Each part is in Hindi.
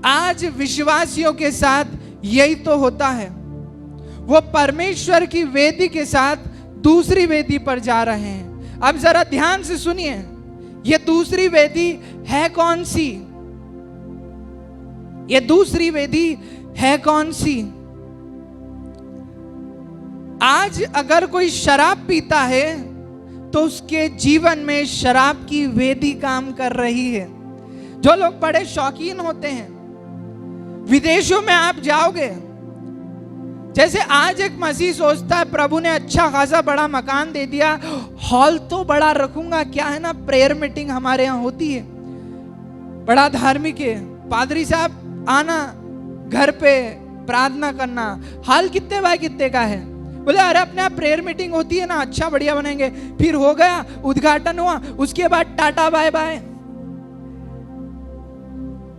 आज विश्वासियों के साथ यही तो होता है। वो परमेश्वर की वेदी के साथ दूसरी वेदी पर जा रहे हैं। अब जरा ध्यान से सुनिए, ये दूसरी वेदी है कौन सी? ये दूसरी वेदी है कौन सी? आज अगर कोई शराब पीता है तो उसके जीवन में शराब की वेदी काम कर रही है। जो लोग बड़े शौकीन होते हैं, विदेशों में आप जाओगे, जैसे आज एक मसीह सोचता है प्रभु ने अच्छा खासा बड़ा मकान दे दिया, हॉल तो बड़ा रखूंगा, क्या है ना, प्रेयर मीटिंग हमारे यहाँ होती है, बड़ा धार्मिक है, पादरी साहब आना घर पे प्रार्थना करना, हॉल कितने बाय कितने का है? बोले अरे अपने यहाँ प्रेयर मीटिंग होती है ना, अच्छा बढ़िया बनेंगे। फिर हो गया, उद्घाटन हुआ, उसके बाद टाटा बाय बाय,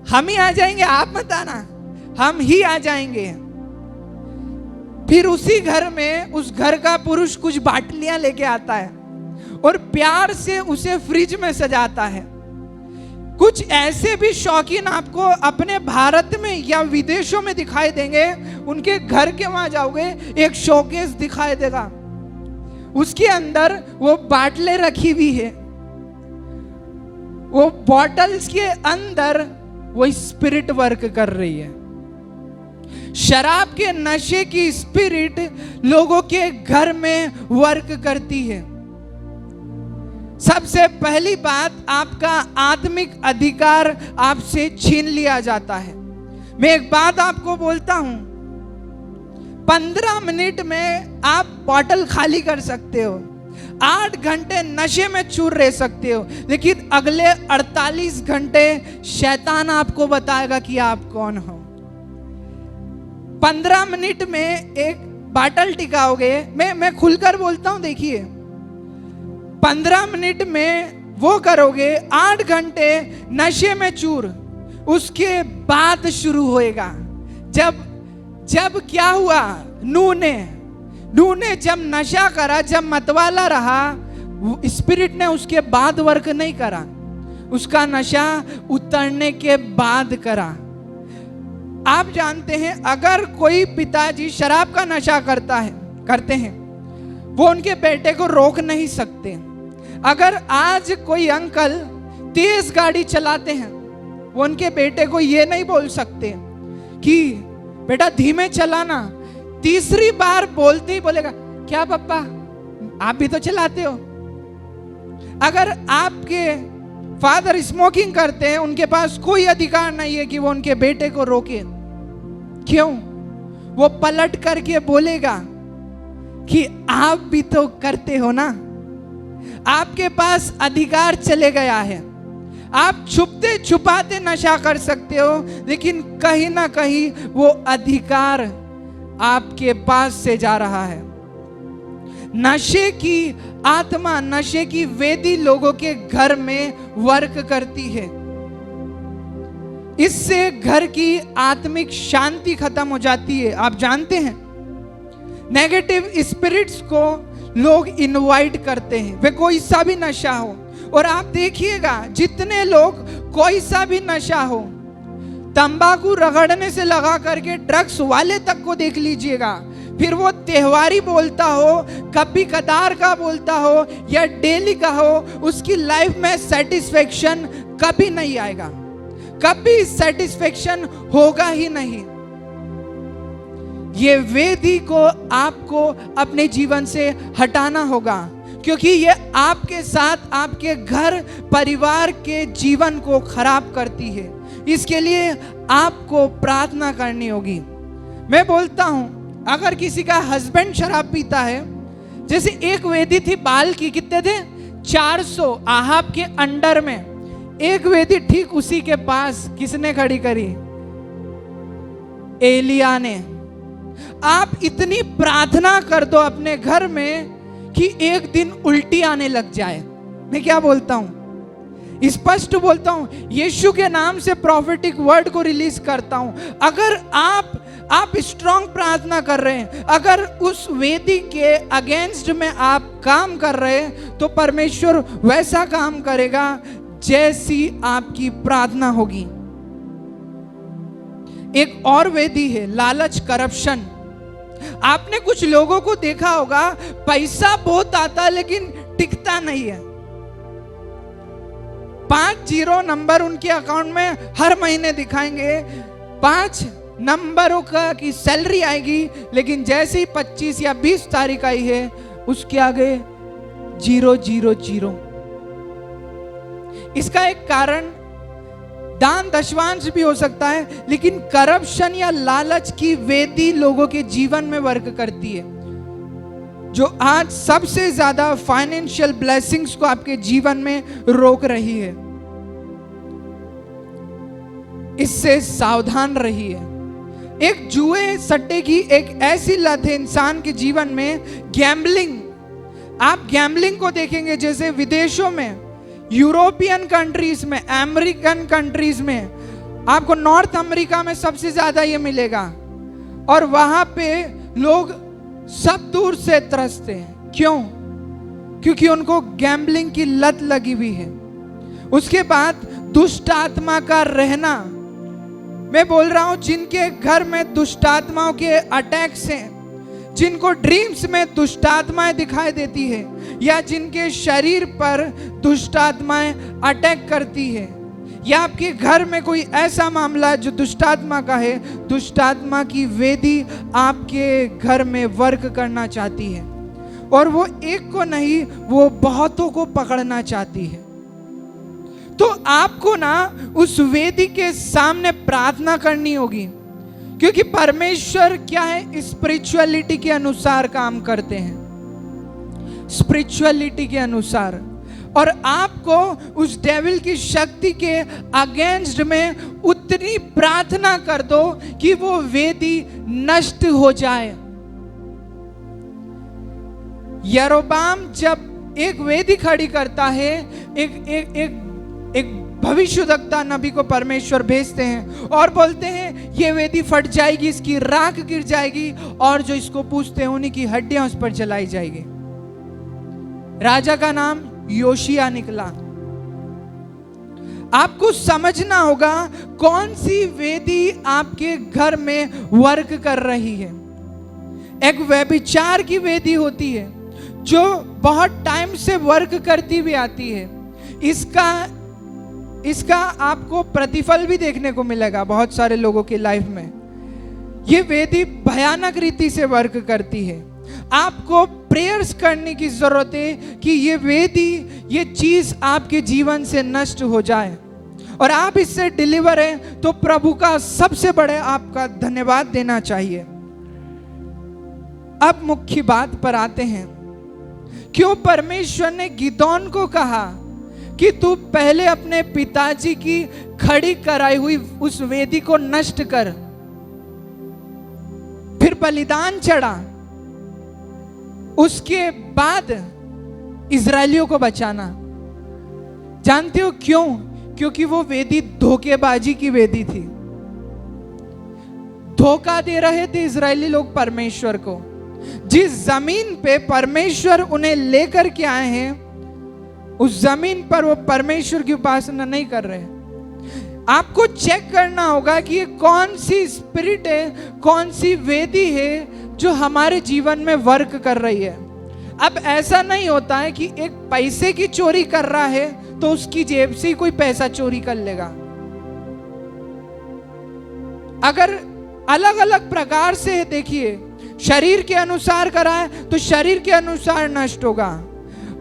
हम ही आ जाएंगे, आप मत आना, हम ही आ जाएंगे। फिर उसी घर में उस घर का पुरुष कुछ बाटलियां लेके आता है और प्यार से उसे फ्रिज में सजाता है। कुछ ऐसे भी शौकीन आपको अपने भारत में या विदेशों में दिखाई देंगे। उनके घर के वहां जाओगे, एक शोकेस दिखाई देगा, उसके अंदर वो बाटले रखी हुई है, वो बॉटल्स के अंदर वो स्पिरिट वर्क कर रही है। शराब के नशे की स्पिरिट लोगों के घर में वर्क करती है। सबसे पहली बात, आपका आत्मिक अधिकार आपसे छीन लिया जाता है। मैं एक बात आपको बोलता हूं, 15 मिनट में आप बॉटल खाली कर सकते हो, 8 घंटे नशे में चूर रह सकते हो, लेकिन अगले 48 घंटे शैतान आपको बताएगा कि आप कौन हो। 15 मिनट में एक बाटल टिकाओगे, मैं खुलकर बोलता हूं, देखिए 15 मिनट में वो करोगे, 8 घंटे नशे में चूर, उसके बाद शुरू होएगा। जब क्या हुआ, नूह ने जब नशा करा, जब मतवाला रहा, स्पिरिट ने उसके बाद वर्क नहीं करा, उसका नशा उतरने के बाद करा। आप जानते हैं, अगर कोई पिताजी शराब का नशा करते हैं, वो उनके बेटे को रोक नहीं सकते। अगर आज कोई अंकल तेज गाड़ी चलाते हैं, वो उनके बेटे को ये नहीं बोल सकते कि बेटा धीमे चलाना। तीसरी बार बोलते ही बोलेगा, क्या पापा आप भी तो चलाते हो। अगर आपके फादर स्मोकिंग करते हैं, उनके पास कोई अधिकार नहीं है कि वो उनके बेटे को रोके। क्यों? वो पलट करके बोलेगा कि आप भी तो करते हो ना। आपके पास अधिकार चले गया है। आप छुपते छुपाते नशा कर सकते हो, लेकिन कहीं ना कहीं वो अधिकार आपके पास से जा रहा है। नशे की आत्मा, नशे की वेदी लोगों के घर में वर्क करती है। इससे घर की आत्मिक शांति खत्म हो जाती है। आप जानते हैं, नेगेटिव स्पिरिट्स को लोग इनवाइट करते हैं, वे कोई सा भी नशा हो। और आप देखिएगा, जितने लोग कोई सा भी नशा हो, तंबाकू रगड़ने से लगा करके ड्रग्स वाले तक को देख लीजिएगा, फिर वो त्योहारी बोलता हो, कभी कदार का बोलता हो या डेली का हो, उसकी लाइफ में सेटिस्फेक्शन कभी नहीं आएगा, कभी सेटिस्फेक्शन होगा ही नहीं। ये वेदी को आपको अपने जीवन से हटाना होगा, क्योंकि ये आपके साथ आपके घर परिवार के जीवन को खराब करती है। इसके लिए आपको प्रार्थना करनी होगी। मैं बोलता हूं, अगर किसी का हस्बैंड शराब पीता है, जैसे एक वेदी थी बाल की, कितने थे? 400 आहाब के अंडर में एक वेदी, ठीक उसी के पास किसने खड़ी करी? एलिया ने। आप इतनी प्रार्थना कर दो अपने घर में कि एक दिन उल्टी आने लग जाए। मैं क्या बोलता हूं, स्पष्ट बोलता हूं, यीशु के नाम से प्रोफेटिक वर्ड को रिलीज करता हूं। अगर आप स्ट्रांग प्रार्थना कर रहे हैं, अगर उस वेदी के अगेंस्ट में आप काम कर रहे हैं, तो परमेश्वर वैसा काम करेगा जैसी आपकी प्रार्थना होगी। एक और वेदी है लालच, करप्शन। आपने कुछ लोगों को देखा होगा, पैसा बहुत आता है लेकिन टिकता नहीं है। 5 जीरो नंबर उनके अकाउंट में हर महीने दिखाएंगे, 5 नंबरों का की सैलरी आएगी, लेकिन जैसे ही 25 या 20 तारीख आई है उसके आगे 0 0 0। इसका एक कारण दान दशवांश भी हो सकता है, लेकिन करप्शन या लालच की वेदी लोगों के जीवन में वर्क करती है, जो आज सबसे ज्यादा फाइनेंशियल ब्लेसिंग्स को आपके जीवन में रोक रही है। इससे सावधान रहिए। एक जुए सट्टे की एक ऐसी लत है इंसान के जीवन में, गैम्बलिंग। आप गैम्बलिंग को देखेंगे जैसे विदेशों में, यूरोपियन कंट्रीज में, अमेरिकन कंट्रीज में, आपको नॉर्थ अमेरिका में सबसे ज्यादा ये मिलेगा, और वहां पे लोग सब दूर से त्रसते हैं। क्यों? क्योंकि उनको गैम्बलिंग की लत लगी हुई है। उसके बाद दुष्ट आत्मा का रहना। मैं बोल रहा हूं, जिनके घर में दुष्ट आत्माओं के अटैक्स हैं, जिनको ड्रीम्स में दुष्ट आत्माएं दिखाई देती है, या जिनके शरीर पर दुष्ट आत्माएं अटैक करती है, या आपके घर में कोई ऐसा मामला जो दुष्ट आत्मा का है, दुष्ट आत्मा की वेदी आपके घर में वर्क करना चाहती है, और वो एक को नहीं, वो बहुतों को पकड़ना चाहती है। तो आपको ना उस वेदी के सामने प्रार्थना करनी होगी, क्योंकि परमेश्वर क्या है, स्पिरिचुअलिटी के अनुसार काम करते हैं, स्पिरिचुअलिटी के अनुसार। और आपको उस डेविल की शक्ति के अगेंस्ट में उतनी प्रार्थना कर दो कि वो वेदी नष्ट हो जाए। यरोबाम जब एक वेदी खड़ी करता है, एक भविष्यद्वक्ता नबी को परमेश्वर भेजते हैं और बोलते हैं ये वेदी फट जाएगी, इसकी राख गिर जाएगी, और जो इसको पूछते हैं उन्हीं की हड्डियां उस पर जलाई जाएगी। राजा का नाम योशिया निकला। आपको समझना होगा कौन सी वेदी आपके घर में वर्क कर रही है। एक व्यभिचार की वेदी होती है जो बहुत टाइम से वर्क करती हुई आती है। इसका आपको प्रतिफल भी देखने को मिलेगा बहुत सारे लोगों की लाइफ में। ये वेदी भयानक रीति से वर्क करती है। आपको प्रेयर्स करने की जरूरत है कि ये वेदी, ये चीज आपके जीवन से नष्ट हो जाए और आप इससे डिलीवर हैं, तो प्रभु का सबसे बड़े आपका धन्यवाद देना चाहिए। अब मुख्य बात पर आते हैं। क्यों परमेश्वर ने गिदोन को कहा कि तू पहले अपने पिताजी की खड़ी कराई हुई उस वेदी को नष्ट कर, फिर बलिदान चढ़ा, उसके बाद इजरायलियों को बचाना? जानते हो क्यों? क्योंकि वो वेदी धोखेबाजी की वेदी थी। धोखा दे रहे थे इजरायली लोग परमेश्वर को। जिस जमीन पे परमेश्वर उन्हें लेकर के आए हैं, उस जमीन पर वो परमेश्वर की उपासना नहीं कर रहे। आपको चेक करना होगा कि ये कौन सी स्पिरिट है, कौन सी वेदी है जो हमारे जीवन में वर्क कर रही है। अब ऐसा नहीं होता है कि एक पैसे की चोरी कर रहा है तो उसकी जेब से ही कोई पैसा चोरी कर लेगा। अगर अलग अलग प्रकार से देखिए, शरीर के अनुसार करा है तो शरीर के अनुसार नष्ट होगा।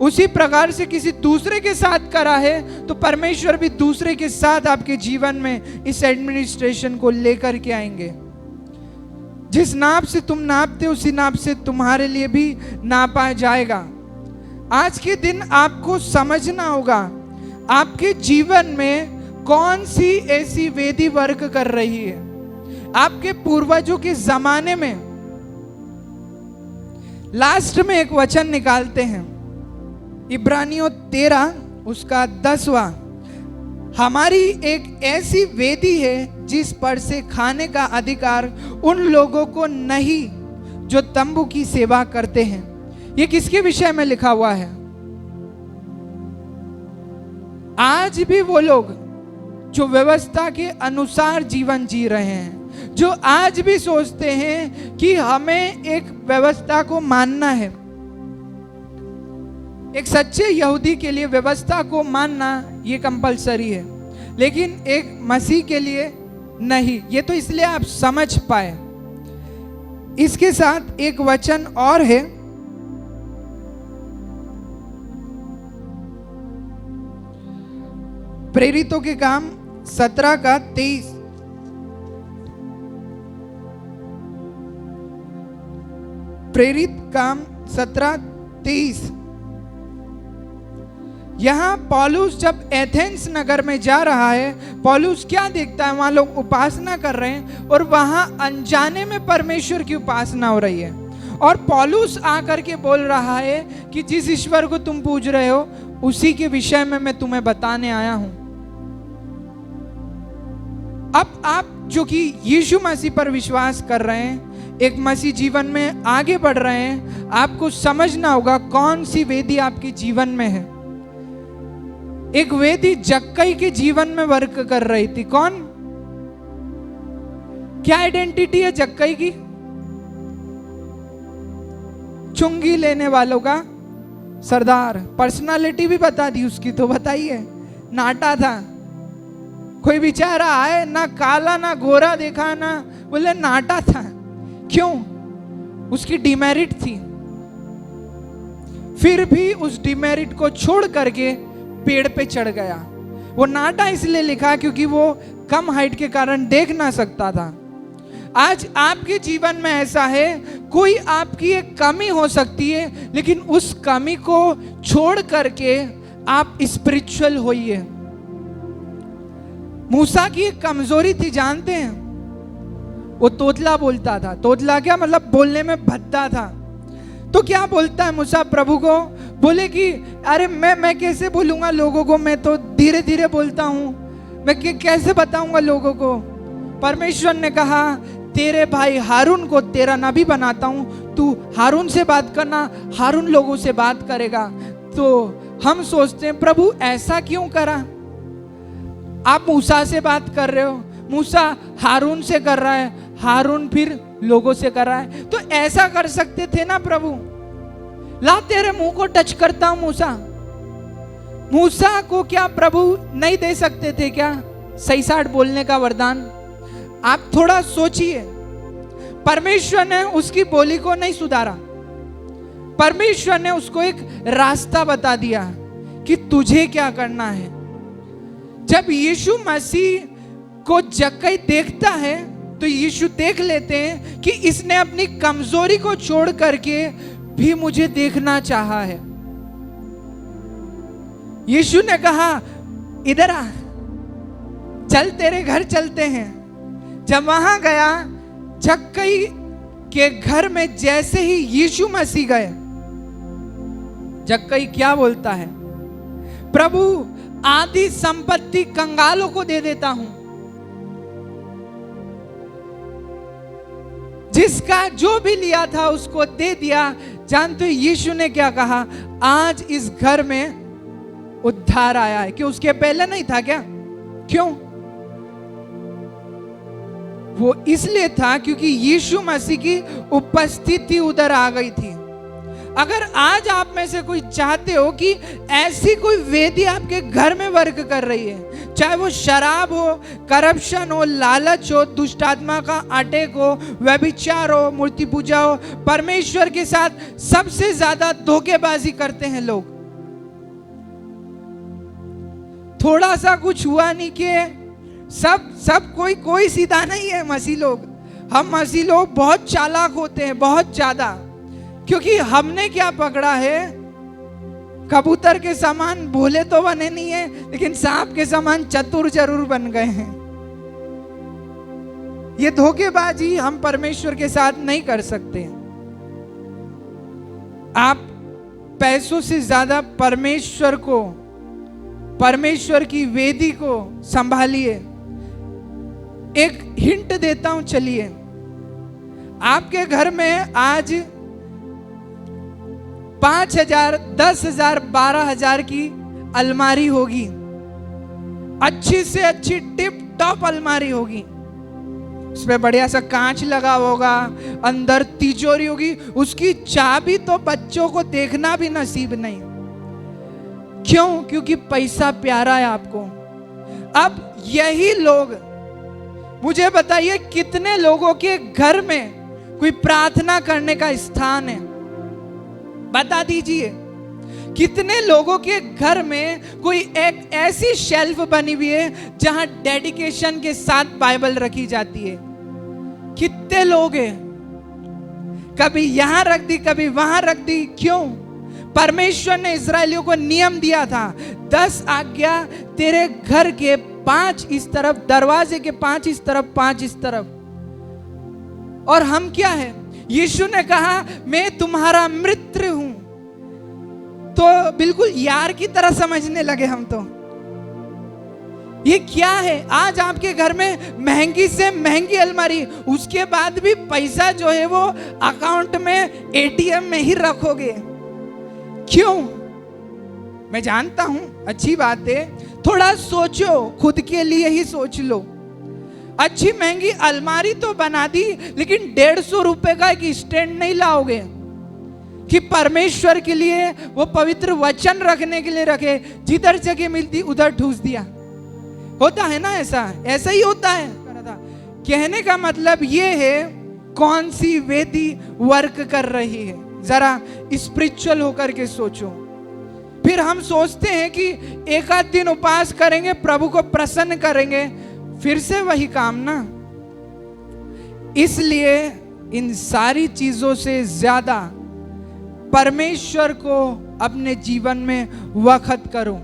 उसी प्रकार से किसी दूसरे के साथ करा है तो परमेश्वर भी दूसरे के साथ आपके जीवन में इस एडमिनिस्ट्रेशन को लेकर के आएंगे। जिस नाप से तुम नापते उसी नाप से तुम्हारे लिए भी नापा जाएगा। आज के दिन आपको समझना होगा आपके जीवन में कौन सी ऐसी वेदी वर्क कर रही है। आपके पूर्वजों के जमाने में, लास्ट में एक वचन निकालते हैं, इब्रानियों 13 उसका 10वां। हमारी एक ऐसी वेदी है जिस पर से खाने का अधिकार उन लोगों को नहीं जो तंबू की सेवा करते हैं। ये किसके विषय में लिखा हुआ है? आज भी वो लोग जो व्यवस्था के अनुसार जीवन जी रहे हैं, जो आज भी सोचते हैं कि हमें एक व्यवस्था को मानना है। एक सच्चे यहूदी के लिए व्यवस्था को मानना ये कंपलसरी है, लेकिन एक मसीह के लिए नहीं। ये तो इसलिए आप समझ पाए। इसके साथ एक वचन और है, प्रेरितों के काम 17 का 23। प्रेरित काम 17:23। यहां पौलुस जब एथेंस नगर में जा रहा है, पौलुस क्या देखता है? वहां लोग उपासना कर रहे हैं और वहां अनजाने में परमेश्वर की उपासना हो रही है। और पौलुस आकर के बोल रहा है कि जिस ईश्वर को तुम पूज रहे हो उसी के विषय में मैं तुम्हें बताने आया हूं। अब आप जो कि यीशु मसीह पर विश्वास कर रहे हैं, एक मसीह जीवन में आगे बढ़ रहे हैं, आपको समझना होगा कौन सी वेदी आपके जीवन में है। एक वेदी जक्कई के जीवन में वर्क कर रही थी। कौन? क्या आइडेंटिटी है जक्कई की? चुंगी लेने वालों का सरदार। पर्सनालिटी भी बता दी उसकी, तो बताइए। नाटा था, कोई बेचारा आए ना काला ना गोरा देखा, ना बोले नाटा था। क्यों? उसकी डिमेरिट थी। फिर भी उस डिमेरिट को छोड़ करके पेड़ पे चढ़ गया। वो नाटा इसलिए लिखा क्योंकि वो कम हाइट के कारण देख ना सकता था। आज आपके जीवन में ऐसा है, कोई आपकी एक कमी हो सकती है, लेकिन उस कमी को छोड़ करके आप स्पिरिचुअल होइए। मूसा की एक कमजोरी थी, जानते हैं? वो तोतला बोलता था। तोतला क्या मतलब? बोलने में भद्दा था। तो क्या बोलता है मूसा प्रभु को? बोले कि अरे मैं कैसे बोलूंगा लोगों को, मैं तो धीरे धीरे बोलता हूं, मैं कैसे बताऊंगा लोगों को। परमेश्वर ने कहा तेरे भाई हारून को तेरा नबी बनाता हूं, तू हारून से बात करना, हारून लोगों से बात करेगा। तो हम सोचते हैं प्रभु ऐसा क्यों करा? आप मूसा से बात कर रहे हो, मूसा हारून से कर रहा है, हारून फिर लोगों से कर रहा है, तो ऐसा कर सकते थे ना प्रभु। ला तेरे मुंह को टच करता हूं मूसा। मूसा को क्या प्रभु नहीं दे सकते थे क्या सही साठ बोलने का वरदान? आप थोड़ा सोचिए। परमेश्वर ने उसकी बोली को नहीं सुधारा, परमेश्वर ने उसको एक रास्ता बता दिया कि तुझे क्या करना है। जब यीशु मसीह को जक्कई देखता है तो यीशु देख लेते हैं कि इसने अपनी कमजोरी को छोड़ करके भी मुझे देखना चाहा है। यीशु ने कहा इधर आ, चल तेरे घर चलते हैं। जब वहां गया, जक्कई के घर में जैसे ही यीशु मसीह गए, जक्कई क्या बोलता है? प्रभु आधी संपत्ति कंगालों को दे देता हूं। जिसका जो भी लिया था उसको दे दिया। जानते हो यीशु ने क्या कहा? आज इस घर में उद्धार आया है। कि उसके पहले नहीं था क्या? क्यों? वो इसलिए था क्योंकि यीशु मसीह की उपस्थिति उधर आ गई थी। अगर आज आप में से कोई चाहते हो कि ऐसी कोई वेदी आपके घर में वर्क कर रही है, चाहे वो शराब हो, करप्शन हो, लालच हो, दुष्ट आत्मा का अटैक हो, व्यभिचार हो, मूर्ति पूजा हो, परमेश्वर के साथ सबसे ज्यादा धोखेबाजी करते हैं लोग। थोड़ा सा कुछ हुआ नहीं कि सब कोई सीधा नहीं है। मसीह लोग, हम मसीह लोग बहुत चालाक होते हैं, बहुत ज्यादा। क्योंकि हमने क्या पकड़ा है? कबूतर के समान भोले तो बने नहीं है, लेकिन सांप के समान चतुर जरूर बन गए हैं। ये धोखेबाजी हम परमेश्वर के साथ नहीं कर सकते। आप पैसों से ज्यादा परमेश्वर को, परमेश्वर की वेदी को संभालिए। एक हिंट देता हूं, चलिए। आपके घर में आज 5,000, 10,000, 12,000 की अलमारी होगी, अच्छी से अच्छी टिप टॉप अलमारी होगी। उसमें बढ़िया सा कांच लगा होगा, अंदर तिजोरी होगी, उसकी चाबी तो बच्चों को देखना भी नसीब नहीं। क्यों? क्योंकि पैसा प्यारा है आपको। अब यही लोग, मुझे बताइए कितने लोगों के घर में कोई प्रार्थना करने का स्थान है? बता दीजिए। कितने लोगों के घर में कोई एक ऐसी शेल्फ बनी हुई है जहां डेडिकेशन के साथ बाइबल रखी जाती है? कितने लोग हैं? कभी यहां रख दी, कभी वहां रख दी। क्यों? परमेश्वर ने इस्राएलियों को नियम दिया था, 10 आज्ञा तेरे घर के 5 इस तरफ, दरवाजे के 5 इस तरफ, 5 इस तरफ। और हम क्या है? यीशु ने कहा मैं तुम्हारा मित्र हूं। तो बिल्कुल यार की तरह समझने लगे हम तो। ये क्या है? आज आपके घर में महंगी से महंगी अलमारी, उसके बाद भी पैसा जो है वो अकाउंट में, एटीएम में ही रखोगे। क्यों? मैं जानता हूं अच्छी बात है, थोड़ा सोचो, खुद के लिए ही सोच लो। अच्छी महंगी अलमारी तो बना दी, लेकिन 150 रुपए का एक स्टैंड नहीं लाओगे कि परमेश्वर के लिए वो पवित्र वचन रखने के लिए रखे। जिधर जगह मिलती उधर ठूस दिया। होता है ना ऐसा? ऐसा ही होता है। कहने का मतलब ये है, कौन सी वेदी वर्क कर रही है? जरा स्पिरिचुअल होकर के सोचो। फिर हम सोचते हैं कि एक आध दिन उपवास करेंगे, प्रभु को प्रसन्न करेंगे, फिर से वही काम ना। इसलिए इन सारी चीजों से ज्यादा परमेश्वर को अपने जीवन में वक्त करो।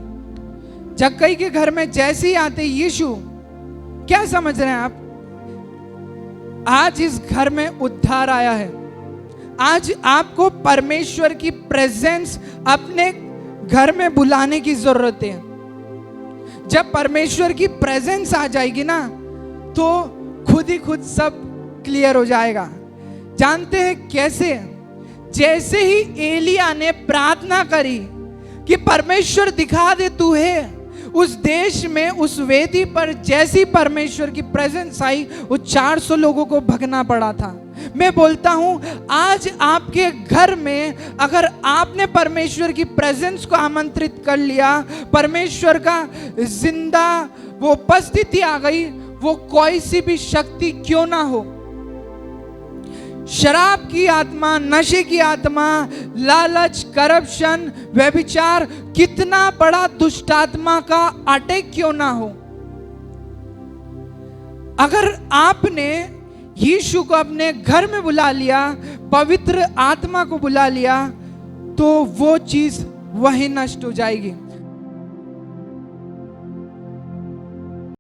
जक्कई के घर में जैसे ही आते यीशु, क्या समझ रहे हैं आप? आज इस घर में उद्धार आया है। आज आपको परमेश्वर की प्रेजेंस अपने घर में बुलाने की जरूरत है। जब परमेश्वर की प्रेजेंस आ जाएगी ना, तो खुद ही खुद सब क्लियर हो जाएगा। जानते हैं कैसे? जैसे ही एलिया ने प्रार्थना करी कि परमेश्वर दिखा दे तू है, उस देश में उस वेदी पर जैसी परमेश्वर की प्रेजेंस आई, वो 400 लोगों को भगना पड़ा था। मैं बोलता हूं, आज आपके घर में अगर आपने परमेश्वर की प्रेजेंस को आमंत्रित कर लिया, परमेश्वर का जिंदा वो उपस्थिति आ गई, वो कोई सी भी शक्ति क्यों ना हो, शराब की आत्मा, नशे की आत्मा, लालच, करप्शन, व्यभिचार, कितना बड़ा दुष्ट आत्मा का अटैक क्यों ना हो, अगर आपने यीशु को अपने घर में बुला लिया, पवित्र आत्मा को बुला लिया, तो वो चीज वही नष्ट हो जाएगी।